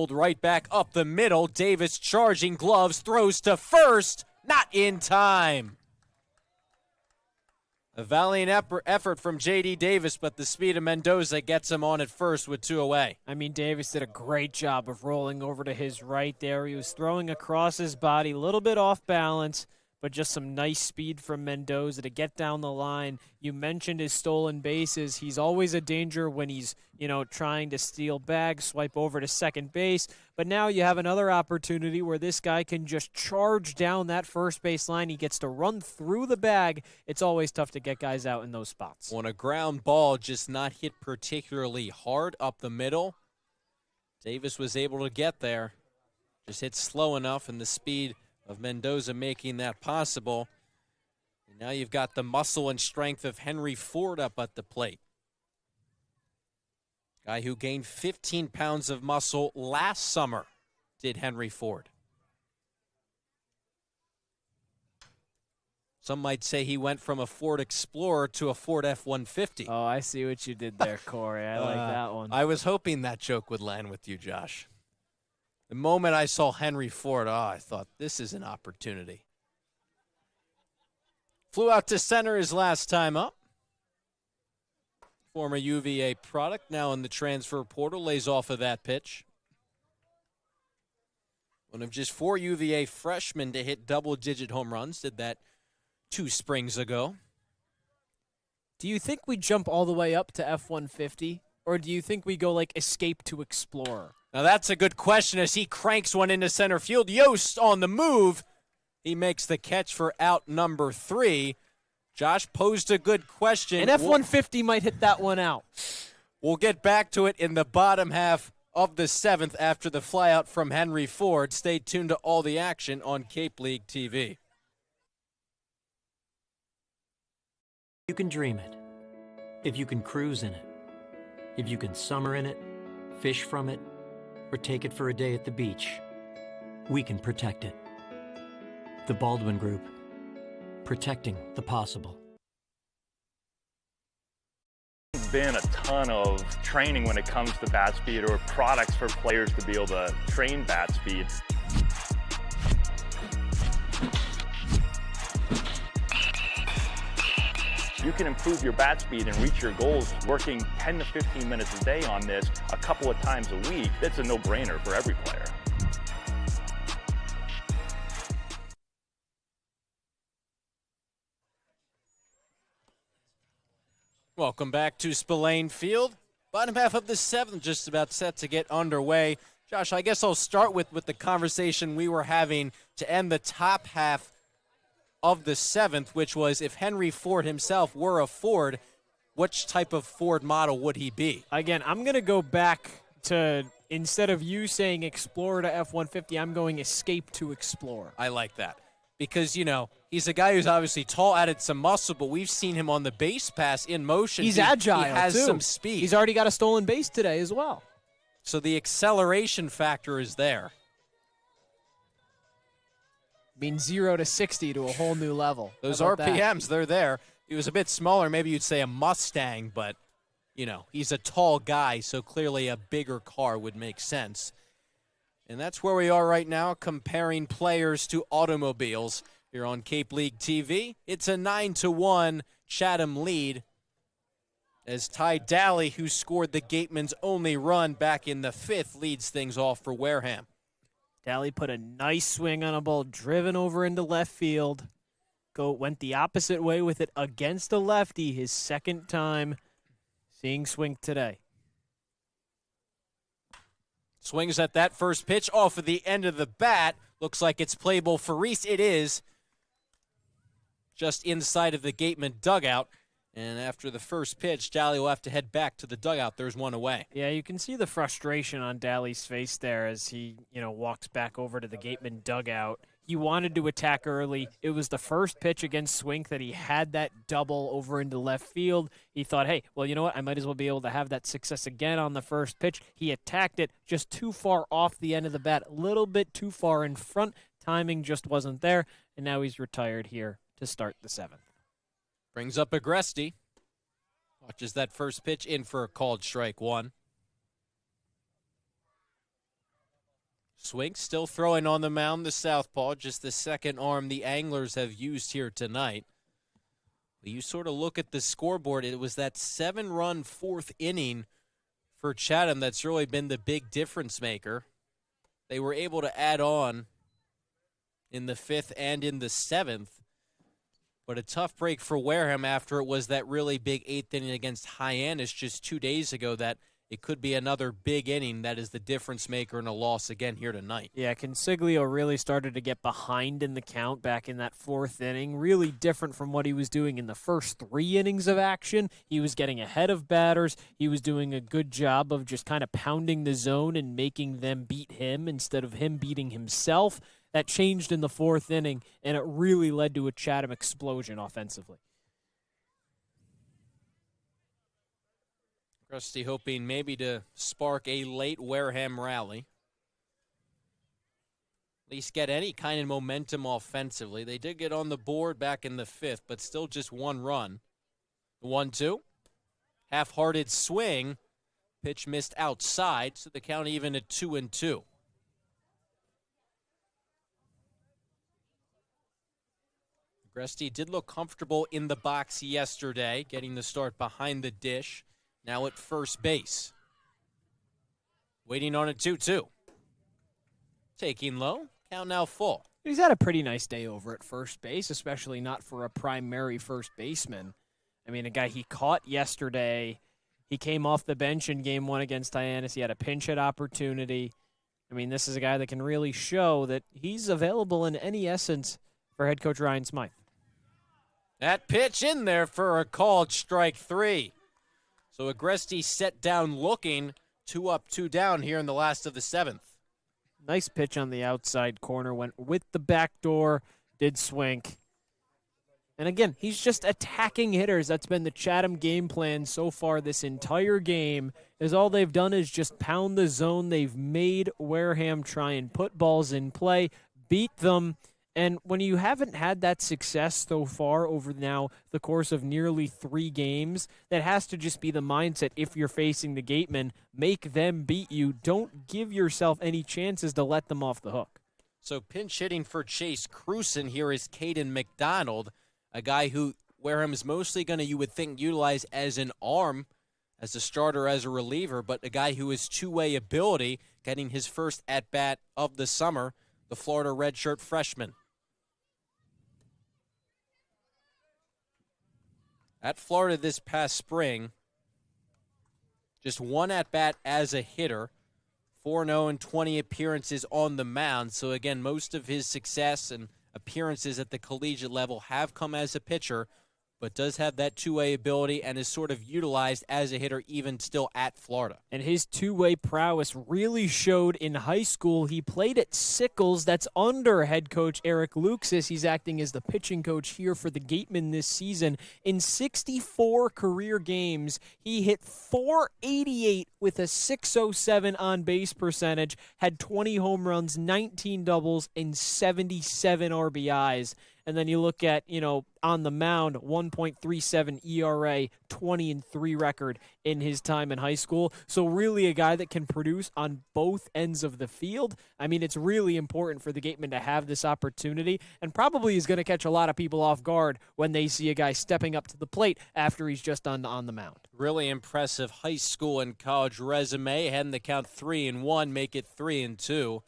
pulled right back up the middle. Davis charging gloves, throws to first, not in time. A valiant effort from J.D. Davis, but the speed of Mendoza gets him on at first with 2 away. I mean, Davis did a great job of rolling over to his right there. He was throwing across his body, a little bit off balance, but just some nice speed from Mendoza to get down the line. You mentioned his stolen bases. He's always a danger when he's, trying to steal bags, swipe over to second base. But now you have another opportunity where this guy can just charge down that first base line. He gets to run through the bag. It's always tough to get guys out in those spots. On a ground ball, just not hit particularly hard up the middle, Davis was able to get there. Just hit slow enough, and the speed of Mendoza making that possible. And now you've got the muscle and strength of Henry Ford up at the plate. Guy who gained 15 pounds of muscle last summer, did Henry Ford. Some might say he went from a Ford Explorer to a Ford F-150. Oh, I see what you did there, Corey. I like that one. I was hoping that joke would land with you, Josh. The moment I saw Henry Ford, I thought, this is an opportunity. Flew out to center his last time up. Former UVA product, now in the transfer portal, lays off of that pitch. One of just 4 UVA freshmen to hit double-digit home runs. Did that 2 springs ago. Do you think we jump all the way up to F-150, or do you think we go like Escape to Explorer? Now that's a good question as he cranks one into center field. Yost on the move. He makes the catch for out number 3. Josh posed a good question. An F-150 might hit that one out. We'll get back to it in the bottom half of the 7th after the flyout from Henry Ford. Stay tuned to all the action on Cape League TV. You can dream it, if you can cruise in it, if you can summer in it, fish from it, or take it for a day at the beach, we can protect it. The Baldwin Group, protecting the possible. There's been a ton of training when it comes to bat speed or products for players to be able to train bat speed. You can improve your bat speed and reach your goals working 10 to 15 minutes a day on this a couple of times a week. That's a no-brainer for every player. Welcome back to Spillane Field. Bottom half of the 7th just about set to get underway. Josh, I guess I'll start with the conversation we were having to end the top half of the 7th, which was if Henry Ford himself were a Ford, which type of Ford model would he be? Again, I'm going to go back to, instead of you saying Explorer to F-150, I'm going Escape to Explorer. I like that because, he's a guy who's obviously tall, added some muscle, but we've seen him on the base pass in motion. He's agile, He has too. some speed. He's already got a stolen base today as well. So the acceleration factor is there. Means 0 to 60 to a whole new level. Those How about RPMs, they're there. He was a bit smaller. Maybe you'd say a Mustang, but, he's a tall guy, so clearly a bigger car would make sense. And that's where we are right now, comparing players to automobiles here on Cape League TV. It's a 9-1 Chatham lead as Ty Daly, who scored the Gatemen's only run back in the 5th, leads things off for Wareham. Daly put a nice swing on a ball driven over into left field. Went the opposite way with it against a lefty, his 2nd time seeing Swink today. Swings at that first pitch off of the end of the bat. Looks like it's playable for Reese. It is. Just inside of the Gateman dugout. And after the first pitch, Daly will have to head back to the dugout. There's one away. Yeah, you can see the frustration on Daly's face there as he, walks back over to the Gateman dugout. He wanted to attack early. It was the first pitch against Swink that he had that double over into left field. He thought, hey, well, you know what? I might as well be able to have that success again on the first pitch. He attacked it just too far off the end of the bat, a little bit too far in front. Timing just wasn't there, and now he's retired here to start the 7th. Brings up Agresti. Watches that first pitch in for a called strike 1. Swink still throwing on the mound, the southpaw, just the second arm the Anglers have used here tonight. You sort of look at the scoreboard, it was that 7-run fourth inning for Chatham that's really been the big difference maker. They were able to add on in the 5th and in the 7th, but a tough break for Wareham after it was that really big 8th inning against Hyannis just 2 days ago that it could be another big inning that is the difference maker in a loss again here tonight. Yeah, Consiglio really started to get behind in the count back in that 4th inning. Really different from what he was doing in the first 3 innings of action. He was getting ahead of batters. He was doing a good job of just kind of pounding the zone and making them beat him instead of him beating himself. That changed in the 4th inning, and it really led to a Chatham explosion offensively. Rusty hoping maybe to spark a late Wareham rally. At least get any kind of momentum offensively. They did get on the board back in the 5th, but still just 1 run. 1-2. Half-hearted swing. Pitch missed outside, so the count even at 2-2. Agresti did look comfortable in the box yesterday, getting the start behind the dish. Now at first base. Waiting on a 2-2. Taking low. Count now full. He's had a pretty nice day over at first base, especially not for a primary first baseman. I mean, a guy he caught yesterday. He came off the bench in Game 1 against Hyannis. He had a pinch hit opportunity. I mean, this is a guy that can really show that he's available in any essence for head coach Ryan Smythe. That pitch in there for a called strike 3. So Agresti set down looking, 2 up, 2 down here in the last of the 7th. Nice pitch on the outside corner, went with the back door, did swink. And again, he's just attacking hitters. That's been the Chatham game plan so far this entire game, is all they've done is just pound the zone. They've made Wareham try and put balls in play, beat them. And when you haven't had that success so far over now the course of nearly 3 games, that has to just be the mindset if you're facing the Gatemen. Make them beat you. Don't give yourself any chances to let them off the hook. So pinch hitting for Chase Cruson here is Caden McDonald, a guy who Wareham is mostly going to, you would think, utilize as an arm, as a starter, as a reliever, but a guy who has two-way ability, getting his first at-bat of the summer, the Florida redshirt freshman. At Florida this past spring, just 1 at-bat as a hitter, 4-0 and 20 appearances on the mound. So again, most of his success and appearances at the collegiate level have come as a pitcher, but does have that two-way ability and is sort of utilized as a hitter even still at Florida. And his two-way prowess really showed in high school. He played at Sickles. That's under head coach Eric Luxis. He's acting as the pitching coach here for the Gatemen this season. In 64 career games, he hit .488 with a .607 on-base percentage, had 20 home runs, 19 doubles, and 77 RBIs. And then you look at, on the mound, 1.37 ERA, 20-3 record in his time in high school. So really a guy that can produce on both ends of the field. I mean, it's really important for the Gatemen to have this opportunity, and probably is going to catch a lot of people off guard when they see a guy stepping up to the plate after he's just on the mound. Really impressive high school and college resume. Heading the count 3-1, make it 3-2.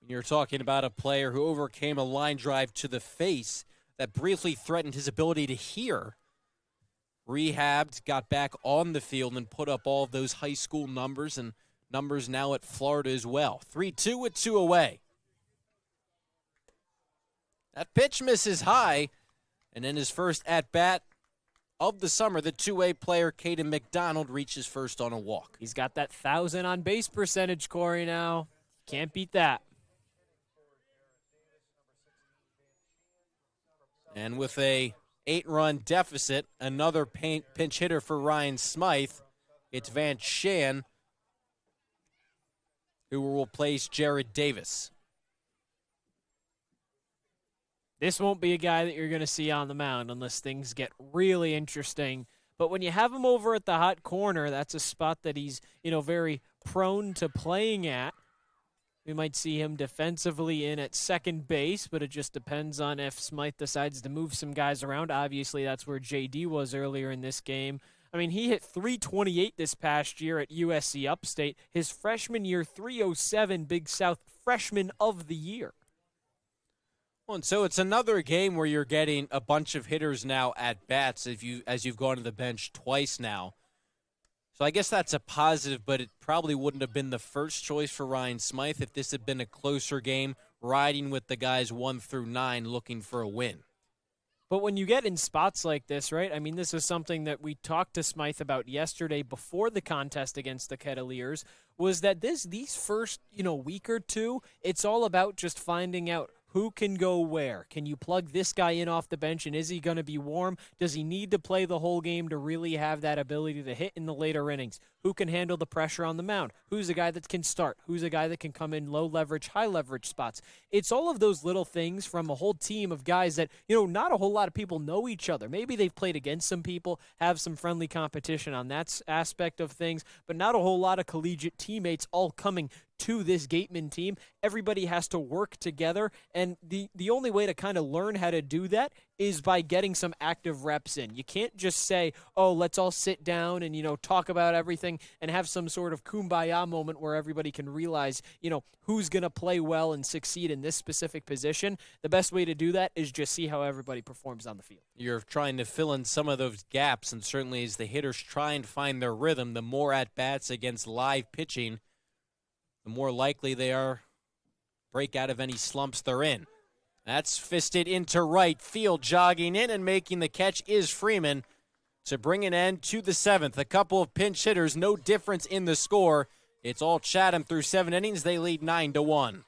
You're talking about a player who overcame a line drive to the face that briefly threatened his ability to hear. Rehabbed, got back on the field, and put up all of those high school numbers and numbers now at Florida as well. 3-2 with 2 away. That pitch misses high, and in his first at-bat of the summer, the two-way player, Caden McDonald, reaches first on a walk. He's got that 1,000 on-base percentage, Cory, now. Can't beat that. And with a 8-run deficit, another pinch hitter for Ryan Smythe. It's Van Shan, who will replace Jared Davis. This won't be a guy that you're going to see on the mound unless things get really interesting. But when you have him over at the hot corner, that's a spot that he's, very prone to playing at. We might see him defensively in at second base, but it just depends on if Smythe decides to move some guys around. Obviously, that's where JD was earlier in this game. I mean, he hit 328 this past year at USC Upstate. His freshman year, 307 Big South Freshman of the Year. Well, and so it's another game where you're getting a bunch of hitters now at bats as you've gone to the bench twice now. So I guess that's a positive, but it probably wouldn't have been the first choice for Ryan Smythe if this had been a closer game, riding with the guys 1 through 9 looking for a win. But when you get in spots like this, right, I mean, this is something that we talked to Smythe about yesterday before the contest against the Kettleers, was that these first, week or two, it's all about just finding out who can go where. Can you plug this guy in off the bench, and is he going to be warm? Does he need to play the whole game to really have that ability to hit in the later innings? Who can handle the pressure on the mound? Who's a guy that can start? Who's a guy that can come in low leverage, high leverage spots? It's all of those little things from a whole team of guys that, not a whole lot of people know each other. Maybe they've played against some people, have some friendly competition on that aspect of things, but not a whole lot of collegiate teammates all coming to this Gatemen team. Everybody has to work together, and the only way to kind of learn how to do that is by getting some active reps in. You can't just say, oh, let's all sit down and, talk about everything and have some sort of kumbaya moment where everybody can realize, who's going to play well and succeed in this specific position. The best way to do that is just see how everybody performs on the field. You're trying to fill in some of those gaps, and certainly as the hitters try and find their rhythm, the more at-bats against live pitching, the more likely they are break out of any slumps they're in. That's fisted into right field. Jogging in and making the catch is Freeman to bring an end to the 7th. A couple of pinch hitters, no difference in the score. It's all Chatham through 7 innings. They lead 9-1.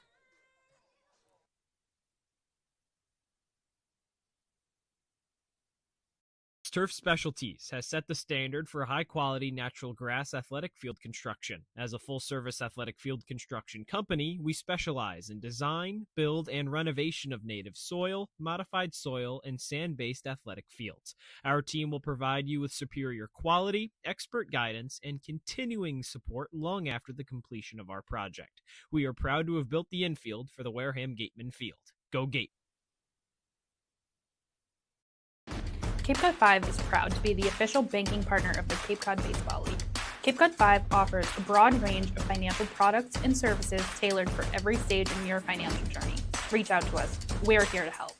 Turf Specialties has set the standard for high-quality natural grass athletic field construction. As a full-service athletic field construction company, we specialize in design, build, and renovation of native soil, modified soil, and sand-based athletic fields. Our team will provide you with superior quality, expert guidance, and continuing support long after the completion of our project. We are proud to have built the infield for the Wareham Gatemen Field. Go Gate! Cape Cod 5 is proud to be the official banking partner of the Cape Cod Baseball League. Cape Cod 5 offers a broad range of financial products and services tailored for every stage in your financial journey. Reach out to us. We're here to help.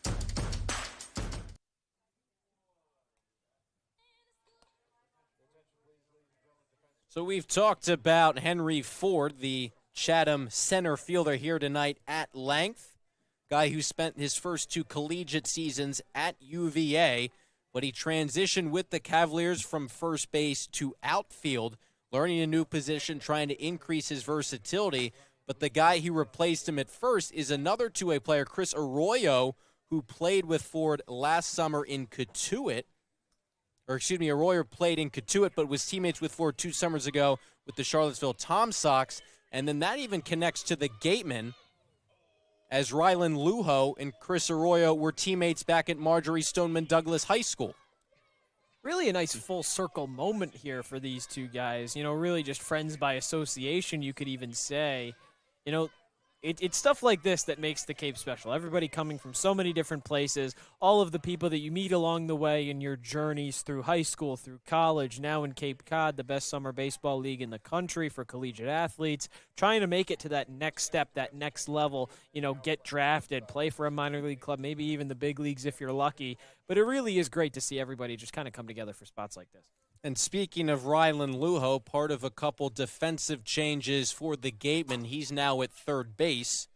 So we've talked about Henry Ford, the Chatham center fielder here tonight at length. Guy who spent his first 2 collegiate seasons at UVA. But he transitioned with the Cavaliers from first base to outfield, learning a new position, trying to increase his versatility. But the guy who replaced him at first is another two-way player, Chris Arroyo, who played with Ford last summer in Cotuit. Arroyo played in Cotuit, but was teammates with Ford 2 summers ago with the Charlottesville Tom Sox. And then that even connects to the Gatemen, as Rylan Luho and Chris Arroyo were teammates back at Marjorie Stoneman Douglas High School. Really a nice full circle moment here for these two guys. Really just friends by association, you could even say. It's stuff like this that makes the Cape special. Everybody coming from so many different places, all of the people that you meet along the way in your journeys through high school, through college, now in Cape Cod, the best summer baseball league in the country for collegiate athletes, trying to make it to that next step, that next level, get drafted, play for a minor league club, maybe even the big leagues if you're lucky. But it really is great to see everybody just kind of come together for spots like this. And speaking of Rylan Luho, part of a couple defensive changes for the Gatemen, he's now at third base,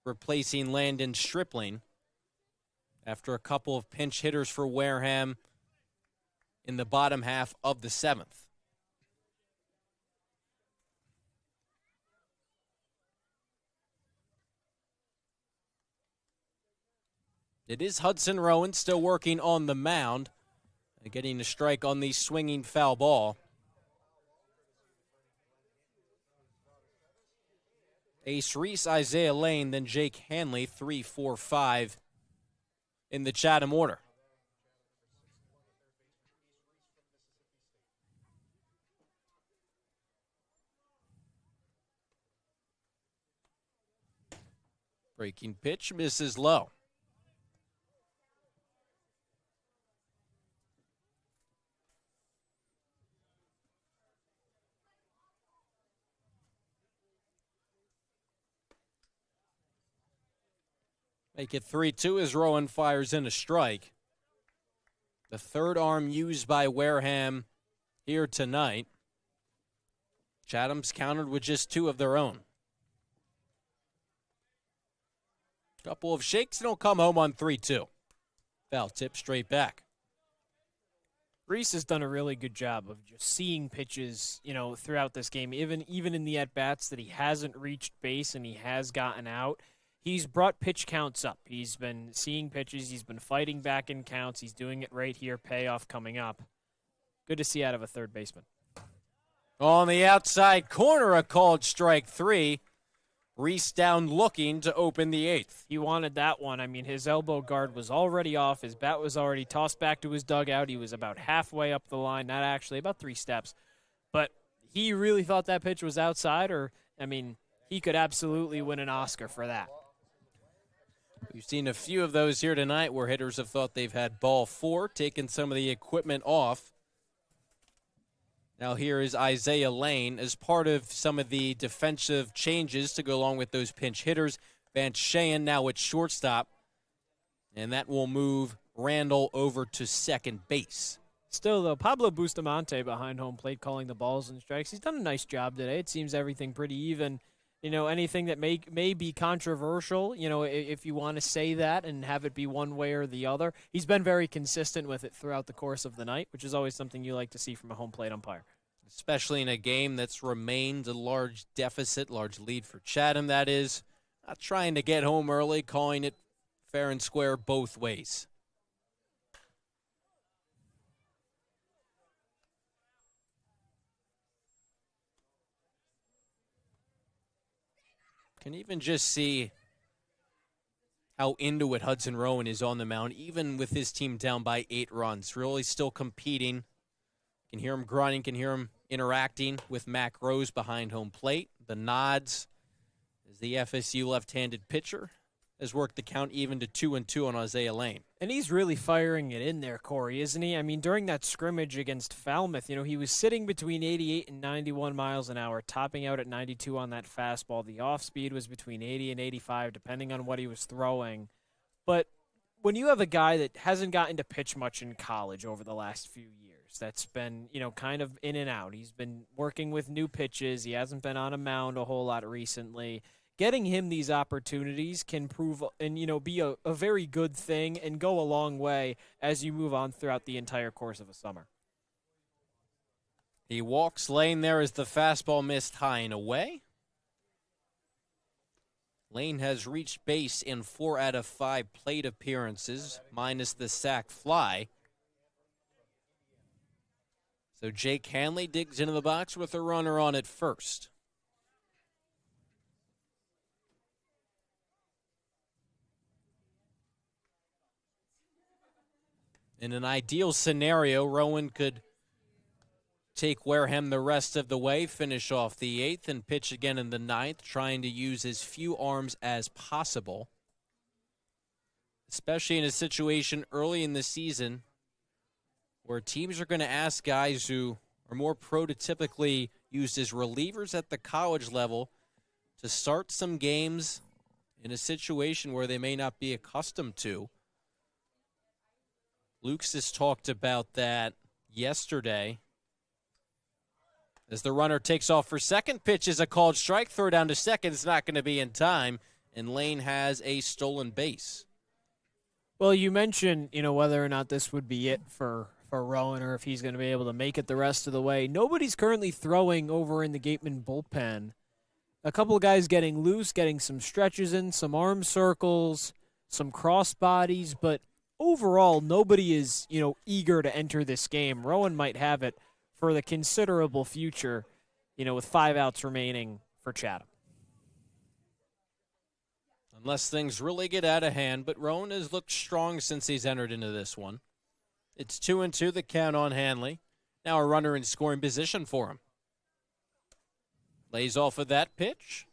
replacing Landon Stripling after a couple of pinch hitters for Wareham in the bottom half of the 7th. It is Hudson Rowan still working on the mound, getting a strike on the swinging foul ball. Ace Reese, Isaiah Lane, then Jake Hanley, 3, 4, 5 in the Chatham order. Breaking pitch misses low. Make it 3-2 as Rowan fires in a strike. The third arm used by Wareham here tonight. Chatham's countered with just 2 of their own. Couple of shakes and he'll come home on 3-2. Foul tip straight back. Reese has done a really good job of just seeing pitches, throughout this game. Even in the at-bats that he hasn't reached base and he has gotten out, he's brought pitch counts up. He's been seeing pitches. He's been fighting back in counts. He's doing it right here. Payoff coming up. Good to see out of a third baseman. On the outside corner, a called strike 3. Reese down looking to open the 8th. He wanted that one. His elbow guard was already off. His bat was already tossed back to his dugout. He was about halfway up the line, not actually, about 3 steps. But he really thought that pitch was outside, he could absolutely win an Oscar for that. We've seen a few of those here tonight where hitters have thought they've had ball 4, taken some of the equipment off. Now here is Isaiah Lane as part of some of the defensive changes to go along with those pinch hitters. Van Shayen now at shortstop, and that will move Randall over to second base. Still, though, Pablo Bustamante behind home plate calling the balls and strikes. He's done a nice job today. It seems everything pretty even. Anything that may be controversial, if you want to say that and have it be one way or the other, he's been very consistent with it throughout the course of the night, which is always something you like to see from a home plate umpire. Especially in a game that's remained a large deficit, large lead for Chatham, that is. Not trying to get home early, calling it fair and square both ways. Can even just see how into it Hudson Rowan is on the mound, even with his team down by 8 runs. Really still competing. Can hear him grunting, can hear him interacting with Mac Rose behind home plate. The nods as the FSU left-handed pitcher has worked the count even to 2-2 on Isaiah Lane. And he's really firing it in there, Cory, isn't he? During that scrimmage against Falmouth, he was sitting between 88 and 91 miles an hour, topping out at 92 on that fastball. The off-speed was between 80 and 85, depending on what he was throwing. But when you have a guy that hasn't gotten to pitch much in college over the last few years, that's been, kind of in and out. He's been working with new pitches. He hasn't been on a mound a whole lot recently. Getting him these opportunities can prove and, be a very good thing and go a long way as you move on throughout the entire course of a summer. He walks Lane there as the fastball missed high and away. Lane has reached base in 4 out of 5 plate appearances, minus the sac fly. So Jake Hanley digs into the box with a runner on at first. In an ideal scenario, Rowan could take Wareham the rest of the way, finish off the 8th, and pitch again in the 9th, trying to use as few arms as possible, especially in a situation early in the season where teams are going to ask guys who are more prototypically used as relievers at the college level to start some games in a situation where they may not be accustomed to. Luke's has talked about that yesterday. As the runner takes off for second, pitch is a called strike, throw down to second. It's not going to be in time, and Lane has a stolen base. Well, you mentioned, whether or not this would be it for Rowan or if he's going to be able to make it the rest of the way. Nobody's currently throwing over in the Gatemen bullpen. A couple of guys getting loose, getting some stretches in, some arm circles, some cross bodies, but overall, nobody is, eager to enter this game. Rowan might have it for the considerable future, with 5 outs remaining for Chatham. Unless things really get out of hand, but Rowan has looked strong since he's entered into this one. It's 2-2, the count on Hanley. Now a runner in scoring position for him. Lays off of that pitch.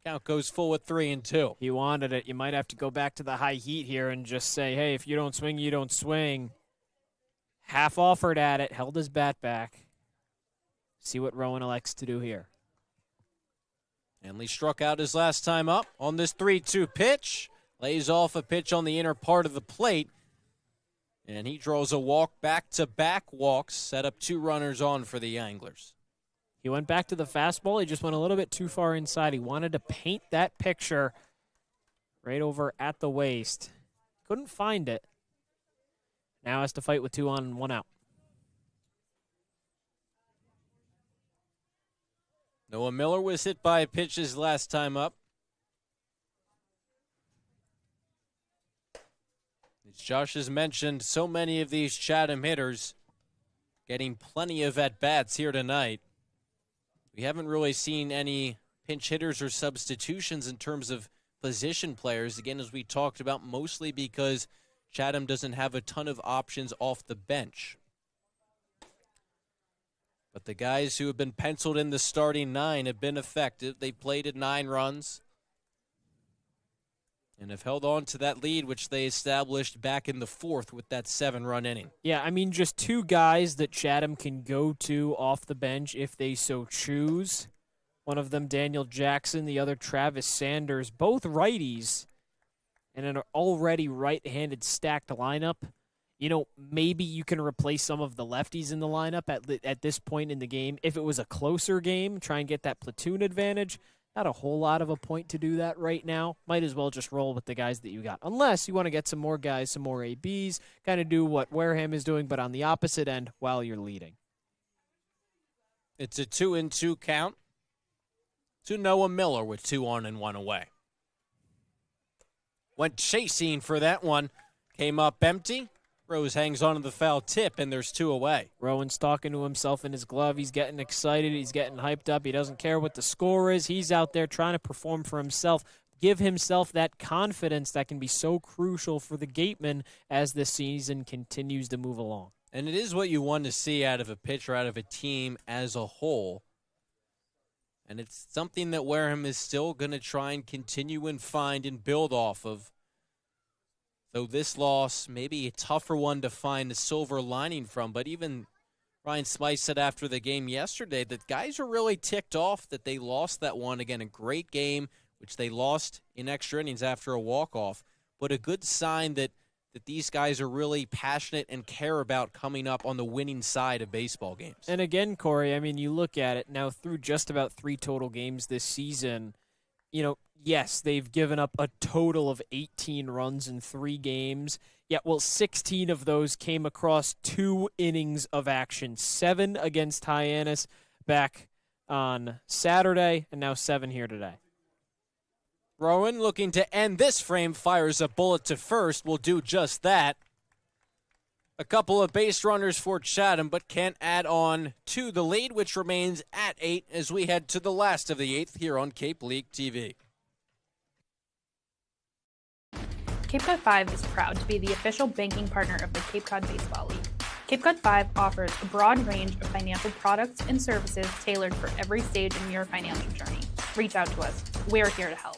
Count goes full with 3-2. He wanted it. You might have to go back to the high heat here and just say, hey, if you don't swing, you don't swing. Half offered at it, held his bat back. See what Rowan elects to do here. Hanley struck out his last time up on this 3-2 pitch. Lays off a pitch on the inner part of the plate. And he draws a walk, back-to-back walks, set up 2 runners on for the Anglers. He went back to the fastball. He just went a little bit too far inside. He wanted to paint that picture right over at the waist. Couldn't find it. Now has to fight with 2 on and 1 out. Noah Miller was hit by a pitch his last time up. As Josh has mentioned, so many of these Chatham hitters getting plenty of at-bats here tonight. We haven't really seen any pinch hitters or substitutions in terms of position players, again, as we talked about, mostly because Chatham doesn't have a ton of options off the bench. But the guys who have been penciled in the starting 9 have been effective. They played at 9 runs and have held on to that lead, which they established back in the 4th with that 7-run inning. Yeah, I mean, just 2 guys that Chatham can go to off the bench if they so choose. One of them, Daniel Jackson, the other, Travis Sanders, both righties, and an already right-handed stacked lineup. You know, maybe you can replace some of the lefties in the lineup at this point in the game. If it was a closer game, try and get that platoon advantage. Not a whole lot of a point to do that right now. Might as well just roll with the guys that you got. Unless you want to get some more guys, some more ABs, kind of do what Wareham is doing, but on the opposite end while you're leading. It's a 2-2 count to Noah Miller with 2 on and 1 away. Went chasing for that one. Came up empty. Rose hangs on to the foul tip, and there's 2 away. Rowan's talking to himself in his glove. He's getting excited. He's getting hyped up. He doesn't care what the score is. He's out there trying to perform for himself, give himself that confidence that can be so crucial for the Gatemen as the season continues to move along. And it is what you want to see out of a pitcher, out of a team as a whole. And it's something that Wareham is still going to try and continue and find and build off of. Though this loss may be a tougher one to find a silver lining from, but even Ryan Smythe said after the game yesterday that guys are really ticked off that they lost that one. Again, a great game, which they lost in extra innings after a walk-off, but a good sign that these guys are really passionate and care about coming up on the winning side of baseball games. And again, Cory, I mean, you look at it now through just about 3 total games this season, you know, yes, they've given up a total of 18 runs in 3 games. Yeah, well, 16 of those came across 2 innings of action. 7 against Hyannis back on Saturday, and now 7 here today. Rowan looking to end this frame, fires a bullet to first, will do just that. A couple of base runners for Chatham, but can't add on to the lead, which remains at 8 as we head to the last of the 8th here on Cape League TV. Cape Cod 5 is proud to be the official banking partner of the Cape Cod Baseball League. Cape Cod 5 offers a broad range of financial products and services tailored for every stage in your financial journey. Reach out to us. We're here to help.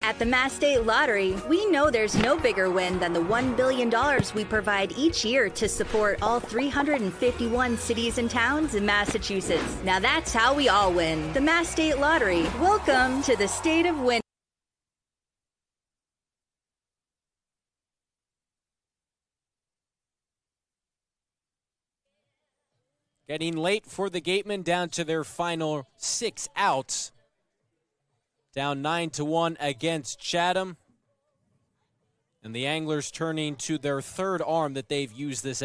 At the Mass State Lottery, we know there's no bigger win than the $1 billion we provide each year to support all 351 cities and towns in Massachusetts. Now that's how we all win. The Mass State Lottery. Welcome to the state of win. Getting late for the Gatemen, down to their final 6 outs. Down 9-1 against Chatham. And the Anglers turning to their 3rd arm that they've used this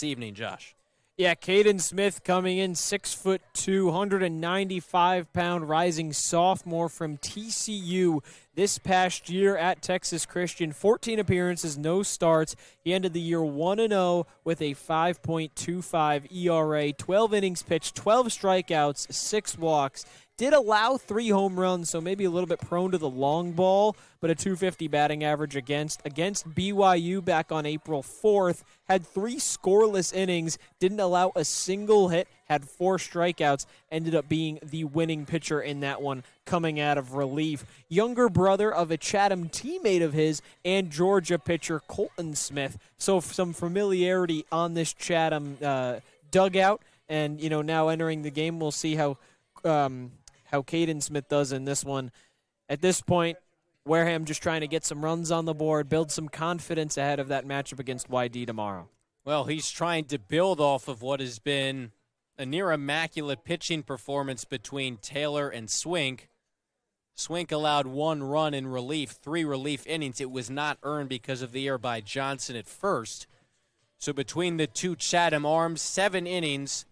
evening, Josh. Yeah, Caden Smith coming in 6'2", 195-pound rising sophomore from TCU this past year at Texas Christian. 14 appearances, no starts. He ended the year 1-0 with a 5.25 ERA, 12 innings pitched, 12 strikeouts, 6 walks. Did allow 3 home runs, so maybe a little bit prone to the long ball, but a .250 batting average against BYU back on April 4th. Had 3 scoreless innings, didn't allow a single hit, had 4 strikeouts, ended up being the winning pitcher in that one coming out of relief. Younger brother of a Chatham teammate of his and Georgia pitcher Colton Smith. So some familiarity on this Chatham dugout. And, now entering the game, we'll see how Caden Smith does in this one. At this point, Wareham just trying to get some runs on the board, build some confidence ahead of that matchup against YD tomorrow. Well, he's trying to build off of what has been a near immaculate pitching performance between Taylor and Swink. Swink allowed 1 run in relief, 3 relief innings. It was not earned because of the error by Johnson at first. So between the two Chatham arms, 7 innings,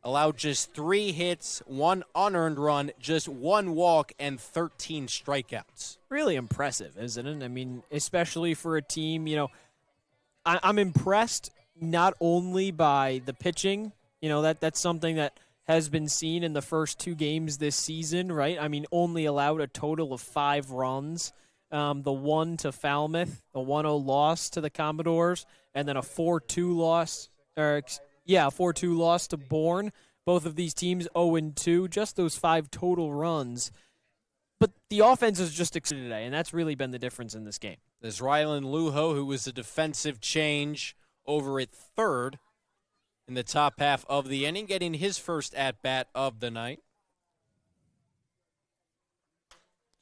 allowed just 3 hits, 1 unearned run, just 1 walk, and 13 strikeouts. Really impressive, isn't it? I mean, especially for a team, I'm impressed not only by the pitching, that's something that has been seen in the first 2 games this season, right? I mean, only allowed a total of 5 runs. The 1 to Falmouth, a 1-0 loss to the Commodores, and then a 4-2 loss, 4-2 loss to Bourne. Both of these teams 0-2, just those 5 total runs. But the offense is just excited today, and that's really been the difference in this game. There's Rylan Luho, who was a defensive change over at third in the top half of the inning, getting his first at-bat of the night.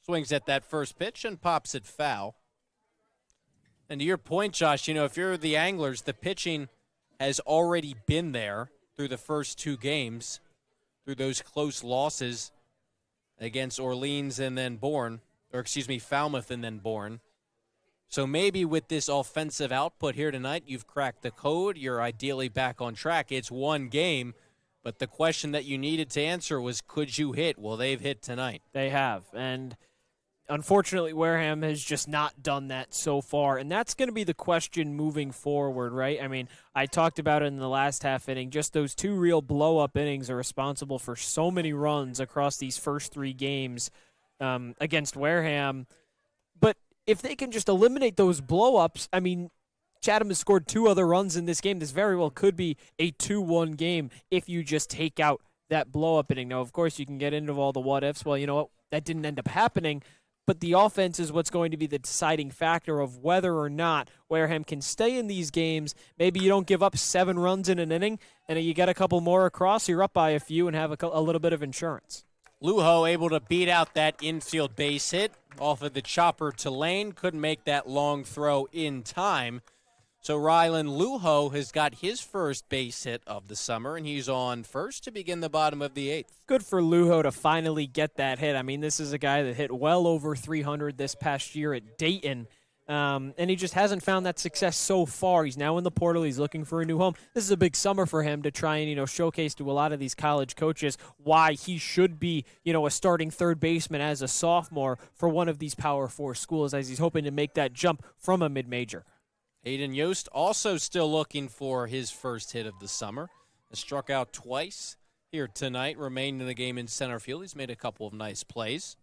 Swings at that first pitch and pops it foul. And to your point, Josh, if you're the Anglers, the pitching has already been there through the first 2 games, through those close losses against Orleans and then Falmouth and then Bourne. So maybe with this offensive output here tonight, you've cracked the code. You're ideally back on track. It's 1 game, but the question that you needed to answer was, could you hit? Well, they've hit tonight. They have, and unfortunately, Wareham has just not done that so far, and that's going to be the question moving forward, right? I mean, I talked about it in the last half inning. Just those 2 real blow-up innings are responsible for so many runs across these first 3 games against Wareham. But if they can just eliminate those blow-ups, I mean, Chatham has scored 2 other runs in this game. This very well could be a 2-1 game if you just take out that blow-up inning. Now, of course, you can get into all the what-ifs. Well, you know what? That didn't end up happening. But the offense is what's going to be the deciding factor of whether or not Wareham can stay in these games. Maybe you don't give up 7 runs in an inning, and you get a couple more across, you're up by a few and have a little bit of insurance. Luho able to beat out that infield base hit off of the chopper to Lane. Couldn't make that long throw in time. So Rylan Luho has got his first base hit of the summer, and he's on first to begin the bottom of the 8th. Good for Luho to finally get that hit. I mean, this is a guy that hit well over 300 this past year at Dayton, and he just hasn't found that success so far. He's now in the portal. He's looking for a new home. This is a big summer for him to try and, showcase to a lot of these college coaches why he should be, a starting third baseman as a sophomore for one of these Power 4 schools, as he's hoping to make that jump from a mid-major. Hayden Yost also still looking for his first hit of the summer. Has struck out twice here tonight, remained in the game in center field. He's made a couple of nice plays.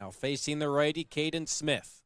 Now facing the righty, Caden Smith.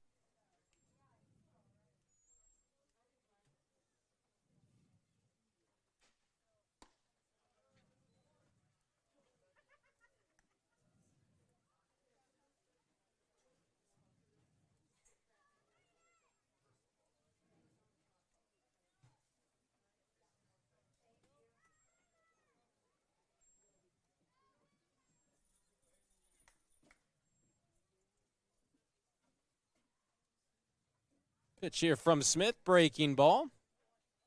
Pitch here from Smith, breaking ball.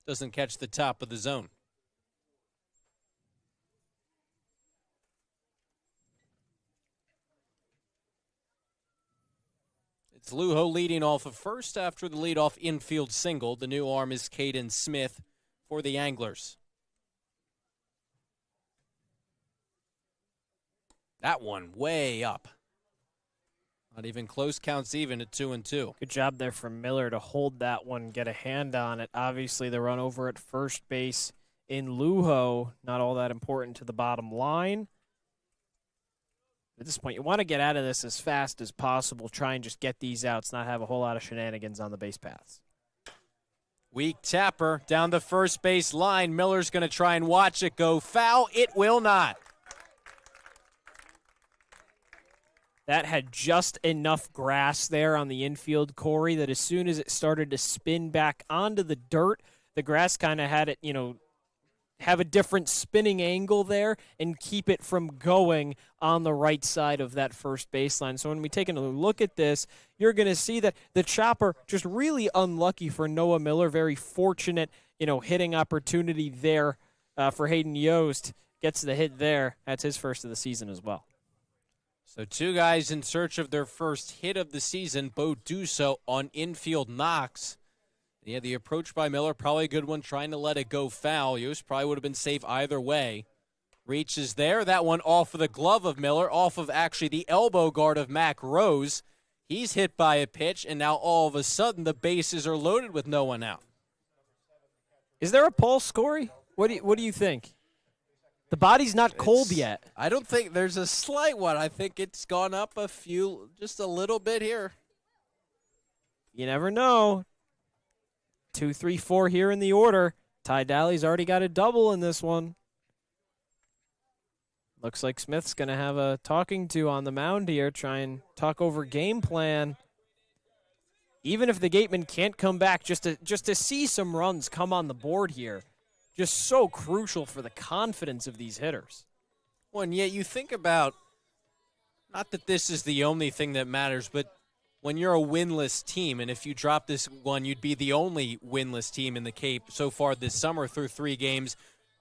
Doesn't catch the top of the zone. It's Luho leading off of first after the leadoff infield single. The new arm is Caden Smith for the Anglers. That one way up. Not even close, counts even at 2-2. Good job there from Miller to hold that one, get a hand on it. Obviously, the run over at first base in Luho, not all that important to the bottom line. At this point, you want to get out of this as fast as possible, try and just get these outs, not have a whole lot of shenanigans on the base paths. Weak tapper down the first base line. Miller's going to try and watch it go foul. It will not. That had just enough grass there on the infield, Cory, that as soon as it started to spin back onto the dirt, the grass kind of had it, have a different spinning angle there and keep it from going on the right side of that first baseline. So when we take a look at this, you're going to see that the chopper just really unlucky for Noah Miller. Very fortunate, hitting opportunity there for Hayden Yost. Gets the hit there. That's his first of the season as well. So two guys in search of their first hit of the season, both do so on infield knocks. Yeah, the approach by Miller, probably a good one, trying to let it go foul. Yost probably would have been safe either way. Reaches there. That one off of the glove of Miller, off of actually the elbow guard of Mac Rose. He's hit by a pitch, and now all of a sudden the bases are loaded with no one out. Is there a pulse, Cory? What do you think? The body's not cold yet. I don't think there's a slight one. I think it's gone up just a little bit here. You never know. 2, 3, 4 here in the order. Ty Daly's already got a double in this one. Looks like Smith's going to have a talking to on the mound here, try and talk over game plan. Even if the Gatemen can't come back, just to see some runs come on the board here, just so crucial for the confidence of these hitters. Well, and yet you think about, not that this is the only thing that matters, but when you're a winless team, and if you drop this one, you'd be the only winless team in the Cape so far this summer through 3 games,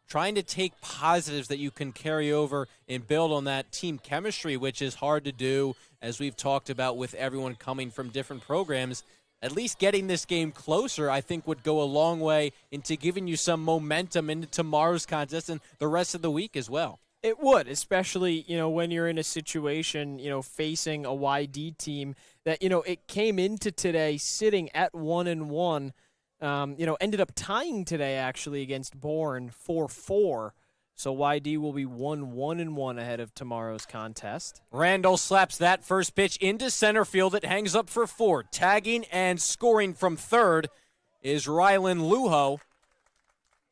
trying to take positives that you can carry over and build on that team chemistry, which is hard to do, as we've talked about with everyone coming from different programs. At least getting this game closer, I think, would go a long way into giving you some momentum into tomorrow's contest and the rest of the week as well. It would, especially, when you're in a situation, facing a YD team that, it came into today sitting at 1-1, ended up tying today actually against Bourne 4-4. So YD will be 1-1 ahead of tomorrow's contest. Randall slaps that first pitch into center field. It hangs up for 4. Tagging and scoring from third is Rylan Luho.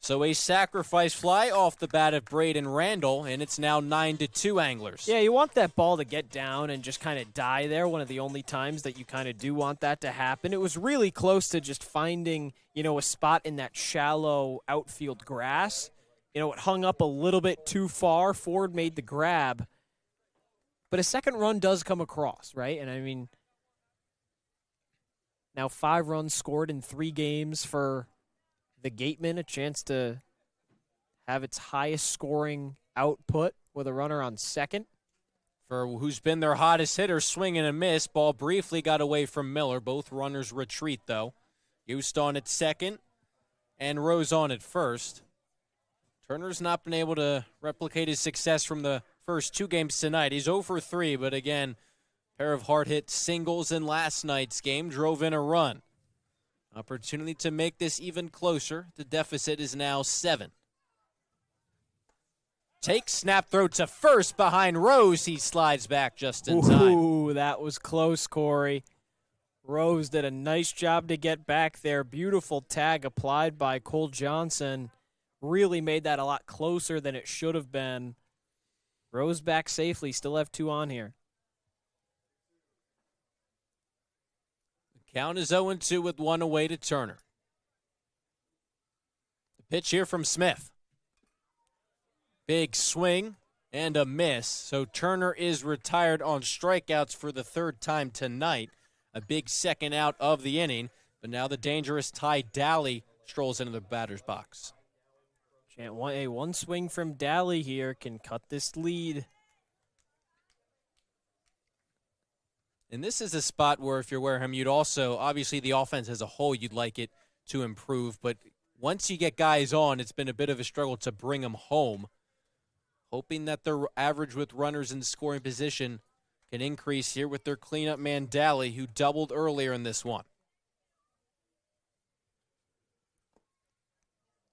So a sacrifice fly off the bat of Braden Randall, and it's now 9-2 Anglers. Yeah, you want that ball to get down and just kind of die there. One of the only times that you kind of do want that to happen. It was really close to just finding, a spot in that shallow outfield grass. It hung up a little bit too far. Ford made the grab. But a second run does come across, right? And now 5 runs scored in 3 games for the Gatemen, a chance to have its highest scoring output with a runner on second. For who's been their hottest hitter, swing and a miss. Ball briefly got away from Miller. Both runners retreat, though. Yost on at second and Rose on at first. Turner's not been able to replicate his success from the first 2 games tonight. He's 0 for 3, but again, pair of hard-hit singles in last night's game drove in a run. Opportunity to make this even closer. The deficit is now 7. Takes snap throw to first behind Rose. He slides back just in time. Ooh, that was close, Cory. Rose did a nice job to get back there. Beautiful tag applied by Cole Johnson. Really made that a lot closer than it should have been. Rose back safely. Still have 2 on here. Count is 0-2 with 1 away to Turner. The pitch here from Smith. Big swing and a miss. So Turner is retired on strikeouts for the 3rd time tonight. A big second out of the inning. But now the dangerous Ty Daly strolls into the batter's box. One swing from Daly here can cut this lead. And this is a spot where if you're Wareham, you'd also, obviously the offense as a whole, you'd like it to improve. But once you get guys on, it's been a bit of a struggle to bring them home. Hoping that their average with runners in scoring position can increase here with their cleanup man, Daly, who doubled earlier in this one.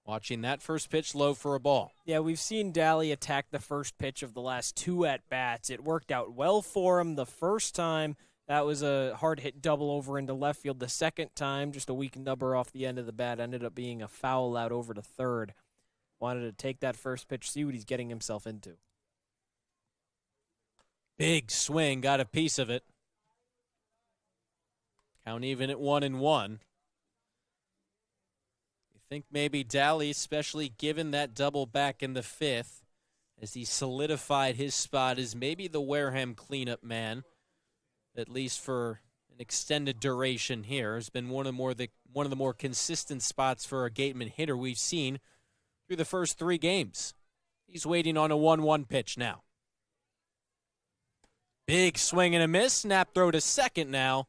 Watching that first pitch low for a ball. Yeah, we've seen Daly attack the first pitch of the last 2 at-bats. It worked out well for him the first time. That was a hard-hit double over into left field. The second time, just a weak number off the end of the bat, ended up being a foul out over to third. Wanted to take that first pitch, see what he's getting himself into. Big swing, got a piece of it. Count even at 1-1. You think maybe Daly, especially given that double back in the fifth, as he solidified his spot as maybe the Wareham cleanup man, at least for an extended duration here, has been one of the more consistent spots for a Gatemen hitter we've seen through the first 3 games. He's waiting on a 1-1 pitch now. Big swing and a miss. Snap throw to second now.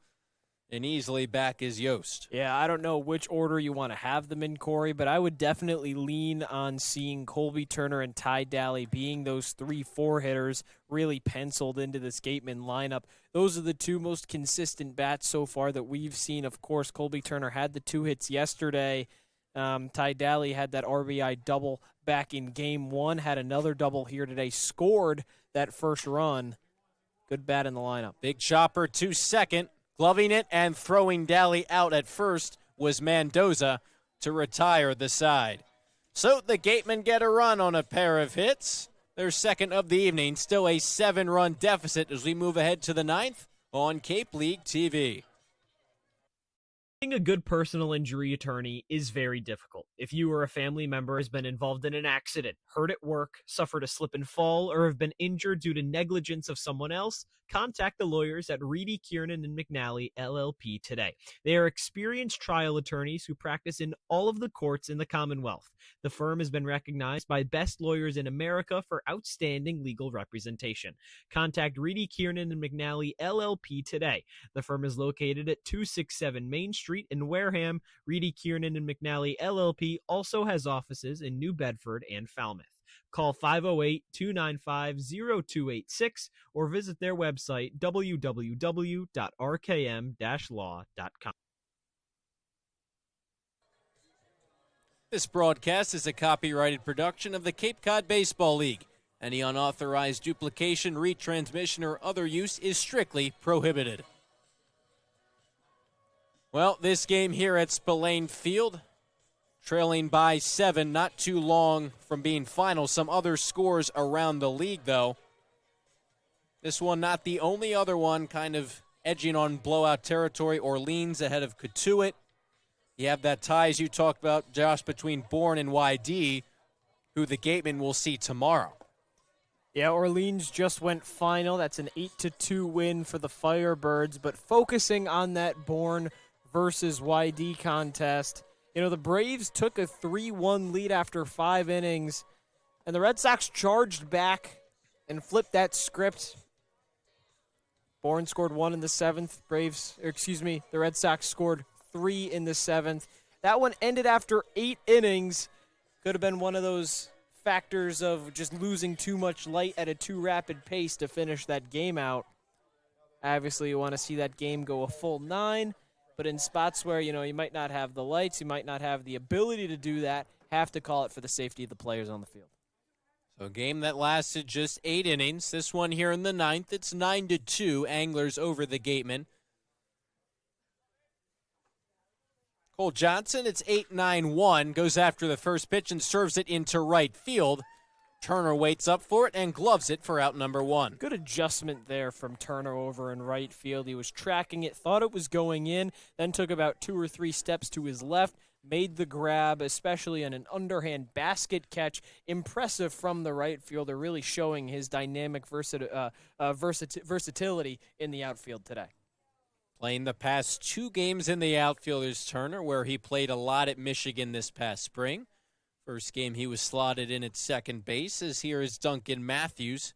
And easily back is Yost. Yeah, I don't know which order you want to have them in, Cory, but I would definitely lean on seeing Colby Turner and Ty Daly being those 3-4 hitters really penciled into this Gatemen lineup. Those are the 2 most consistent bats so far that we've seen. Of course, Colby Turner had the 2 hits yesterday. Ty Daly had that RBI double back in game 1, had another double here today, scored that first run. Good bat in the lineup. Big chopper to second. Gloving it and throwing Daly out at first was Mendoza to retire the side. So the Gatemen get a run on a pair of hits. Their second of the evening, still a 7-run deficit as we move ahead to the 9th on Cape League TV. Being a good personal injury attorney is very difficult. If you or a family member has been involved in an accident, hurt at work, suffered a slip and fall, or have been injured due to negligence of someone else, contact the lawyers at Reedy, Kiernan, and McNally, LLP today. They are experienced trial attorneys who practice in all of the courts in the Commonwealth. The firm has been recognized by Best Lawyers in America for outstanding legal representation. Contact Reedy, Kiernan, and McNally, LLP today. The firm is located at 267 Main Street in Wareham. Reedy, Kiernan, and McNally, LLP also has offices in New Bedford and Falmouth. Call 508-295-0286 or visit their website, www.rkm-law.com. This broadcast is a copyrighted production of the Cape Cod Baseball League. Any unauthorized duplication, retransmission, or other use is strictly prohibited. Well, this game here at Spillane Field, trailing by 7, not too long from being final. Some other scores around the league, though. This one not the only other one, kind of edging on blowout territory. Orleans ahead of Cotuit. You have that tie, as you talked about, Josh, between Bourne and YD, who the Gatemen will see tomorrow. Yeah, Orleans just went final. That's an 8-2 win for the Firebirds, but focusing on that Bourne versus YD contest, you know, the Braves took a 3-1 lead after 5 innings, and the Red Sox charged back and flipped that script. Bourne scored 1 in the 7th. The Red Sox scored 3 in the 7th. That one ended after 8 innings. Could have been one of those factors of just losing too much light at a too rapid pace to finish that game out. Obviously, you want to see that game go a full 9. But in spots where, you know, you might not have the lights, you might not have the ability to do that, have to call it for the safety of the players on the field. So a game that lasted just 8 innings. This one here in the 9th, it's 9-2, Anglers over the Gatemen. Cole Johnson, it's 8-9-1, goes after the first pitch and serves it into right field. Turner waits up for it and gloves it for out number 1. Good adjustment there from Turner over in right field. He was tracking it, thought it was going in, then took about 2 or 3 steps to his left, made the grab, especially on an underhand basket catch. Impressive from the right fielder, really showing his dynamic versatility in the outfield today. Playing the past 2 games in the outfield is Turner, where he played a lot at Michigan this past spring. First game he was slotted in at second base, as here is Duncan Matthews.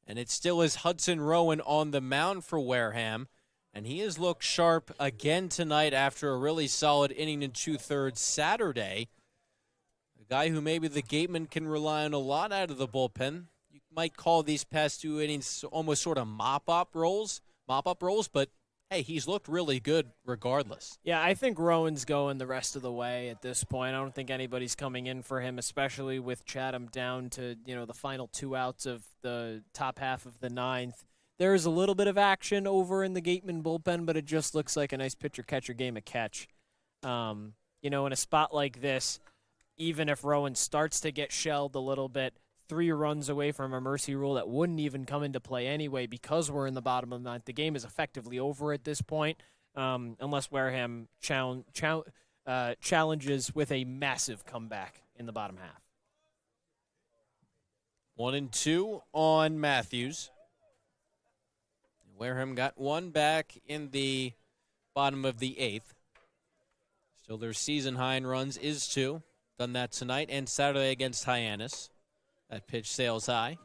And it still is Hudson Rowan on the mound for Wareham. And he has looked sharp again tonight after a really solid inning and 2/3 Saturday. A guy who maybe the Gatemen can rely on a lot out of the bullpen. You might call these past 2 innings almost sort of mop-up roles, but hey, he's looked really good regardless. Yeah, I think Rowan's going the rest of the way at this point. I don't think anybody's coming in for him, especially with Chatham down to, the final 2 outs of the top half of the 9th. There's a little bit of action over in the Gatemen bullpen, but it just looks like a nice pitcher-catcher game of catch. In a spot like this, even if Rowan starts to get shelled a little bit, 3 runs away from a mercy rule that wouldn't even come into play anyway because we're in the bottom of the 9th. The game is effectively over at this point, unless Wareham challenges with a massive comeback in the bottom half. 1-2 on Matthews. Wareham got 1 back in the bottom of the 8th. Still their season high in runs is 2. Done that tonight and Saturday against Hyannis. That pitch sails high.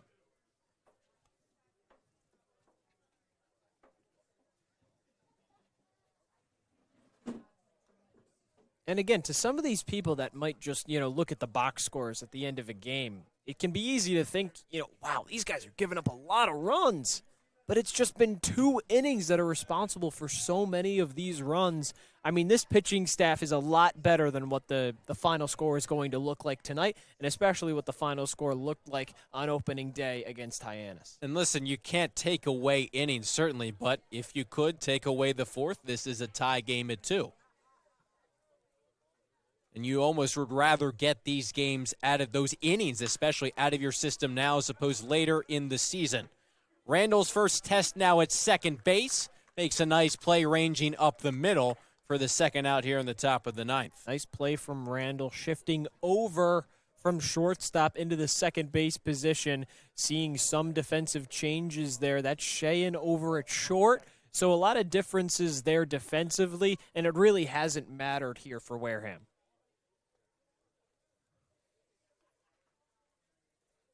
And again, to some of these people that might just, look at the box scores at the end of a game, it can be easy to think, wow, these guys are giving up a lot of runs. But it's just been 2 innings that are responsible for so many of these runs. I mean, this pitching staff is a lot better than what the final score is going to look like tonight, and especially what the final score looked like on opening day against Hyannis. And listen, you can't take away innings, certainly, but if you could take away the 4th, this is a tie game at 2. And you almost would rather get these games out of those innings, especially out of your system now as opposed later in the season. Randall's first test now at second base. Makes a nice play ranging up the middle for the second out here in the top of the 9th. Nice play from Randall, shifting over from shortstop into the second base position, seeing some defensive changes there. That's Cheyenne over at short. So a lot of differences there defensively, and it really hasn't mattered here for Wareham.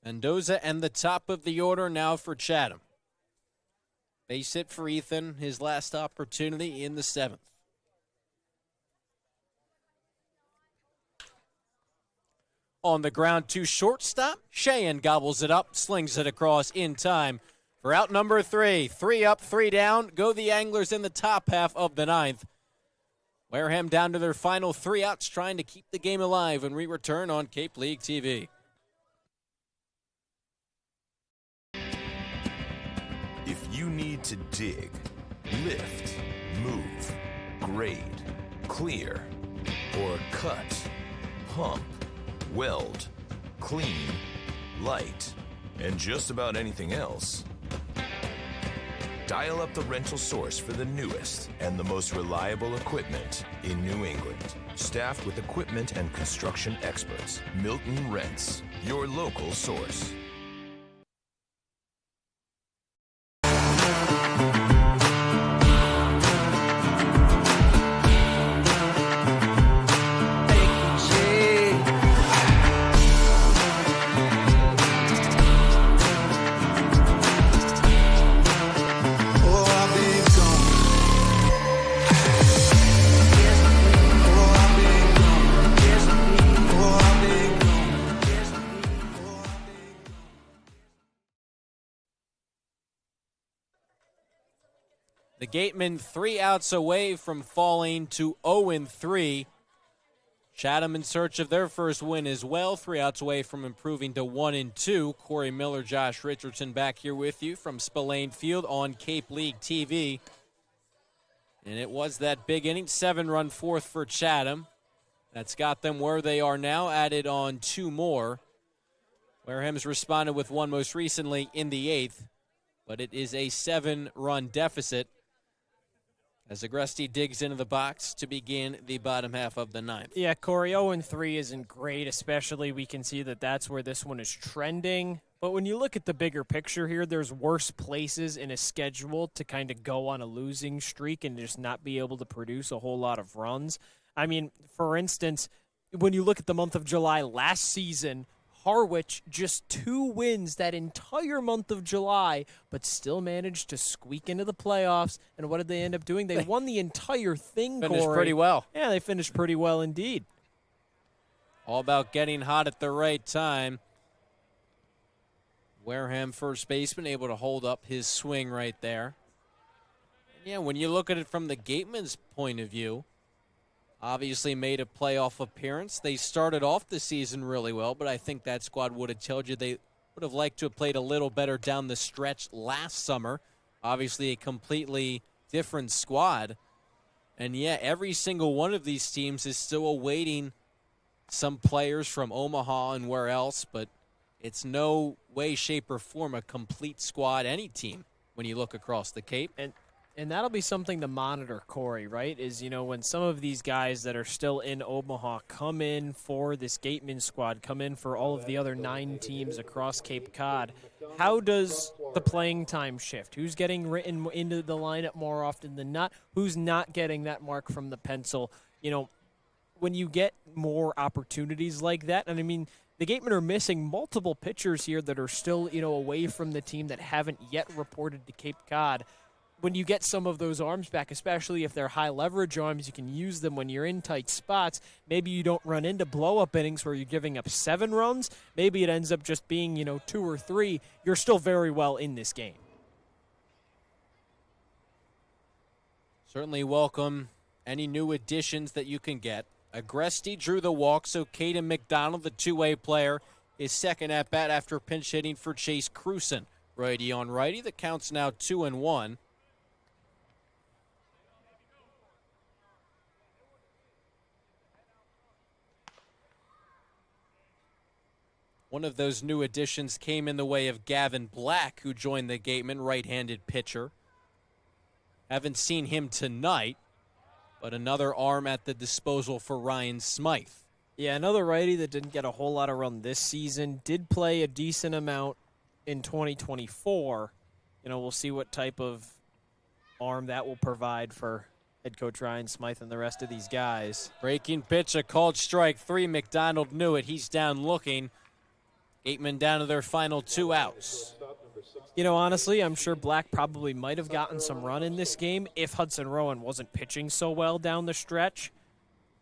Mendoza and the top of the order now for Chatham. Base hit for Ethan, his last opportunity in the 7th. On the ground to shortstop, Cheyenne gobbles it up, slings it across in time for out number 3. 3 up, 3 down. Go the Anglers in the top half of the 9th. Wareham down to their final 3 outs, trying to keep the game alive when we return on Cape League TV. If you need to dig, lift, move, grade, clear, or cut, pump, weld, clean, light, and just about anything else, dial up the rental source for the newest and the most reliable equipment in New England. Staffed with equipment and construction experts, Milton Rents, your local source. The Gatemen 3 outs away from falling to 0-3. Chatham in search of their first win as well. 3 outs away from improving to 1-2. Cory Miller, Josh Richardson back here with you from Spillane Field on Cape League TV. And it was that big inning, 7-run 4th for Chatham. That's got them where they are now, added on 2 more. Wareham's responded with 1 most recently in the 8th, but it is a 7-run deficit as Agresti digs into the box to begin the bottom half of the 9th. Yeah, Cory, 0-3 isn't great, especially we can see that that's where this one is trending. But when you look at the bigger picture here, there's worse places in a schedule to kind of go on a losing streak and just not be able to produce a whole lot of runs. I mean, for instance, when you look at the month of July last season, Harwich just 2 wins that entire month of July, but still managed to squeak into the playoffs. And what did they end up doing? They won the entire thing, Finished Cory. pretty well. Yeah, they finished pretty well indeed. All about getting hot at the right time. Wareham first baseman able to hold up his swing right there. Yeah, when you look at it from the Gatemen's point of view, obviously made a playoff appearance. They started off the season really well, but I think that squad would have told you they would have liked to have played a little better down the stretch last summer. Obviously a completely different squad. And yeah, every single one of these teams is still awaiting some players from Omaha and where else, but it's no way, shape, or form a complete squad, any team, when you look across the Cape. And that'll be something to monitor, Cory, right? Is, when some of these guys that are still in Omaha come in for this Gatemen squad, come in for all of the other 9 teams across Cape Cod, how does the playing time shift? Who's getting written into the lineup more often than not? Who's not getting that mark from the pencil? When you get more opportunities like that, and I mean, the Gatemen are missing multiple pitchers here that are still, away from the team that haven't yet reported to Cape Cod. When you get some of those arms back, especially if they're high leverage arms, you can use them when you're in tight spots. Maybe you don't run into blow-up innings where you're giving up 7 runs. Maybe it ends up just being, 2 or 3. You're still very well in this game. Certainly welcome any new additions that you can get. Agresti drew the walk, so Caden McDonald, the two-way player, is second at bat after pinch hitting for Chase Cruson. Righty on righty, the count's now 2-1. One of those new additions came in the way of Gavin Black, who joined the Gatemen, right-handed pitcher. Haven't seen him tonight, but another arm at the disposal for Ryan Smythe. Yeah, another righty that didn't get a whole lot of run this season. Did play a decent amount in 2024. We'll see what type of arm that will provide for head coach Ryan Smythe and the rest of these guys. Breaking pitch, a called strike 3. McDonald knew it. He's down looking. Gatemen down to their final 2 outs. Honestly, I'm sure Black probably might have gotten some run in this game if Hudson Rowan wasn't pitching so well down the stretch.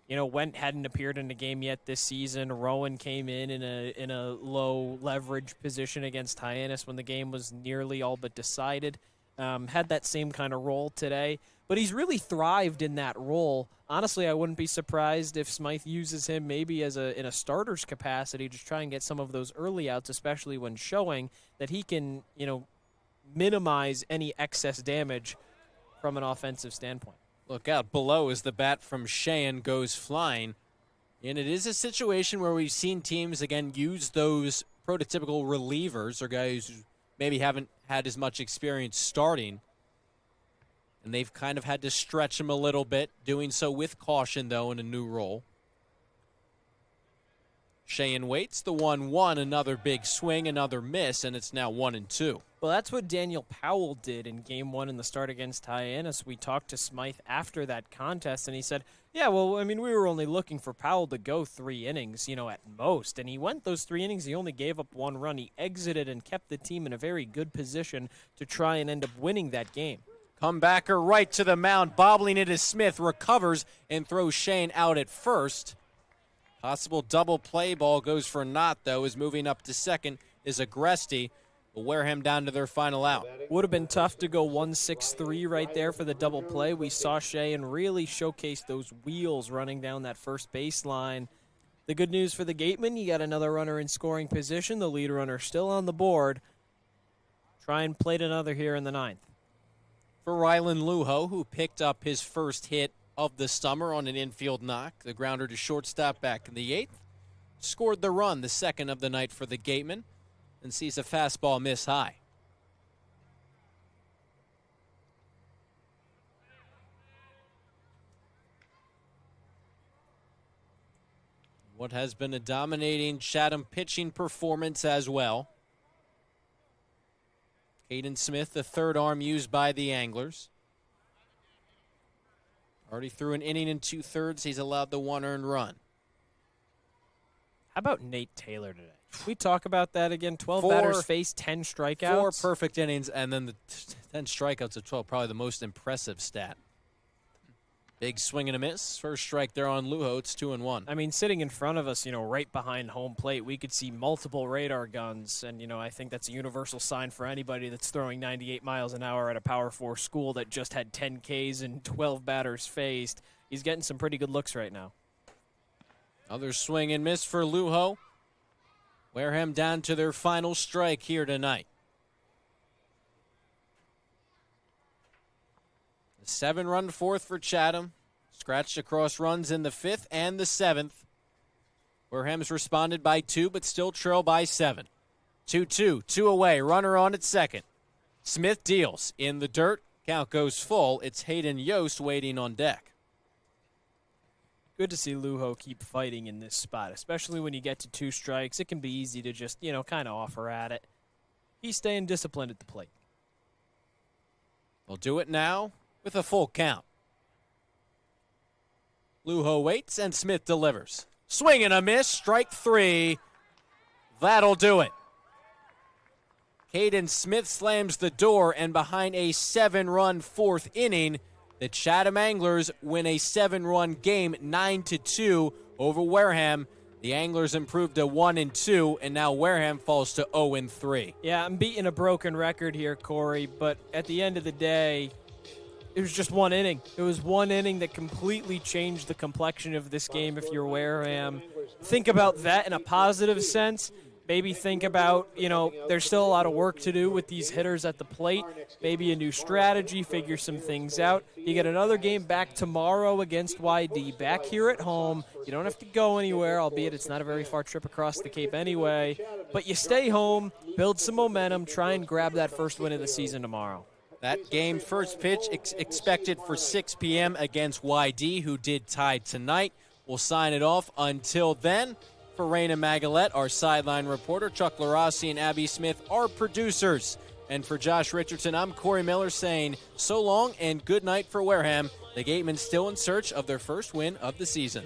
Went hadn't appeared in a game yet this season. Rowan came in a low leverage position against Hyannis when the game was nearly all but decided. Had that same kind of role today, but he's really thrived in that role. Honestly, I wouldn't be surprised if Smythe uses him maybe in a starter's capacity to try and get some of those early outs, especially when showing that he can, minimize any excess damage from an offensive standpoint. Look out below as the bat from Sheehan goes flying. And it is a situation where we've seen teams, again, use those prototypical relievers or guys who maybe haven't had as much experience starting. And they've kind of had to stretch them a little bit, doing so with caution, though, in a new role. Sheehan waits, the 1-1, another big swing, another miss, and it's now 1-2. Well, that's what Daniel Powell did in Game 1 in the start against Hyannis. We talked to Smythe after that contest, and he said, yeah, well, I mean, we were only looking for Powell to go 3 innings, at most. And he went those 3 innings. He only gave up 1 run. He exited and kept the team in a very good position to try and end up winning that game. Comebacker right to the mound, bobbling it as Smith recovers and throws Sheehan out at first. Possible double play, ball goes for naught, though, as moving up to second is Agresti. Will wear him down to their final out. Would have been tough to go 1-6-3 right there for the double play. We saw Sheehan really showcase those wheels running down that first baseline. The good news for the Gatemen, you got another runner in scoring position. The lead runner still on the board. Try and plate another here in the 9th. For Rylan Luho, who picked up his first hit of the summer on an infield knock, the grounder to shortstop back in the 8th, scored the run, the second of the night for the Gatemen, and sees a fastball miss high. What has been a dominating Chatham pitching performance as well. Caden Smith, the third arm used by the Anglers. Already threw an inning and 2/3. He's allowed the 1 earned run. How about Nate Taylor today? We talk about that again. 12 batters faced, 10 strikeouts. 4 perfect innings, and then the 10 strikeouts of 12, probably the most impressive stat. Big swing and a miss. First strike there on Luho. It's 2-1. I mean, sitting in front of us, right behind home plate, we could see multiple radar guns. And, I think that's a universal sign for anybody that's throwing 98 miles an hour at a Power 4 school that just had 10 Ks and 12 batters faced. He's getting some pretty good looks right now. Another swing and miss for Luho. Wareham down to their final strike here tonight. The 7-run fourth for Chatham. Scratched across runs in the 5th and the 7th. Wareham's responded by 2, but still trail by 7. 2-2, 2 away, runner on at second. Smith deals in the dirt. Count goes full. It's Hayden Yost waiting on deck. Good to see Luho keep fighting in this spot, especially when you get to 2 strikes. It can be easy to just, kind of offer at it. He's staying disciplined at the plate. We'll do it now with a full count. Luho waits, and Smith delivers. Swing and a miss, strike 3. That'll do it. Caden Smith slams the door, and behind a 7-run 4th inning, the Chatham Anglers win a 7-run game 9-2 over Wareham. The Anglers improved to 1-2, and now Wareham falls to 0-3. Yeah, I'm beating a broken record here, Cory, but at the end of the day, it was just 1 inning. It was 1 inning that completely changed the complexion of this game if you're Wareham. Think about that in a positive sense. Maybe think about, there's still a lot of work to do with these hitters at the plate. Maybe a new strategy, figure some things out. You get another game back tomorrow against YD, back here at home. You don't have to go anywhere, albeit it's not a very far trip across the Cape anyway. But you stay home, build some momentum, try and grab that first win of the season tomorrow. That game, first pitch expected for 6 p.m. against YD, who did tie tonight. We'll sign it off. Until then, for Rayna Maggelet, our sideline reporter, Chuck Luarasi and Abby Smith, our producers. And for Josh Richardson, I'm Cory Miller saying so long and good night for Wareham. The Gatemen still in search of their first win of the season.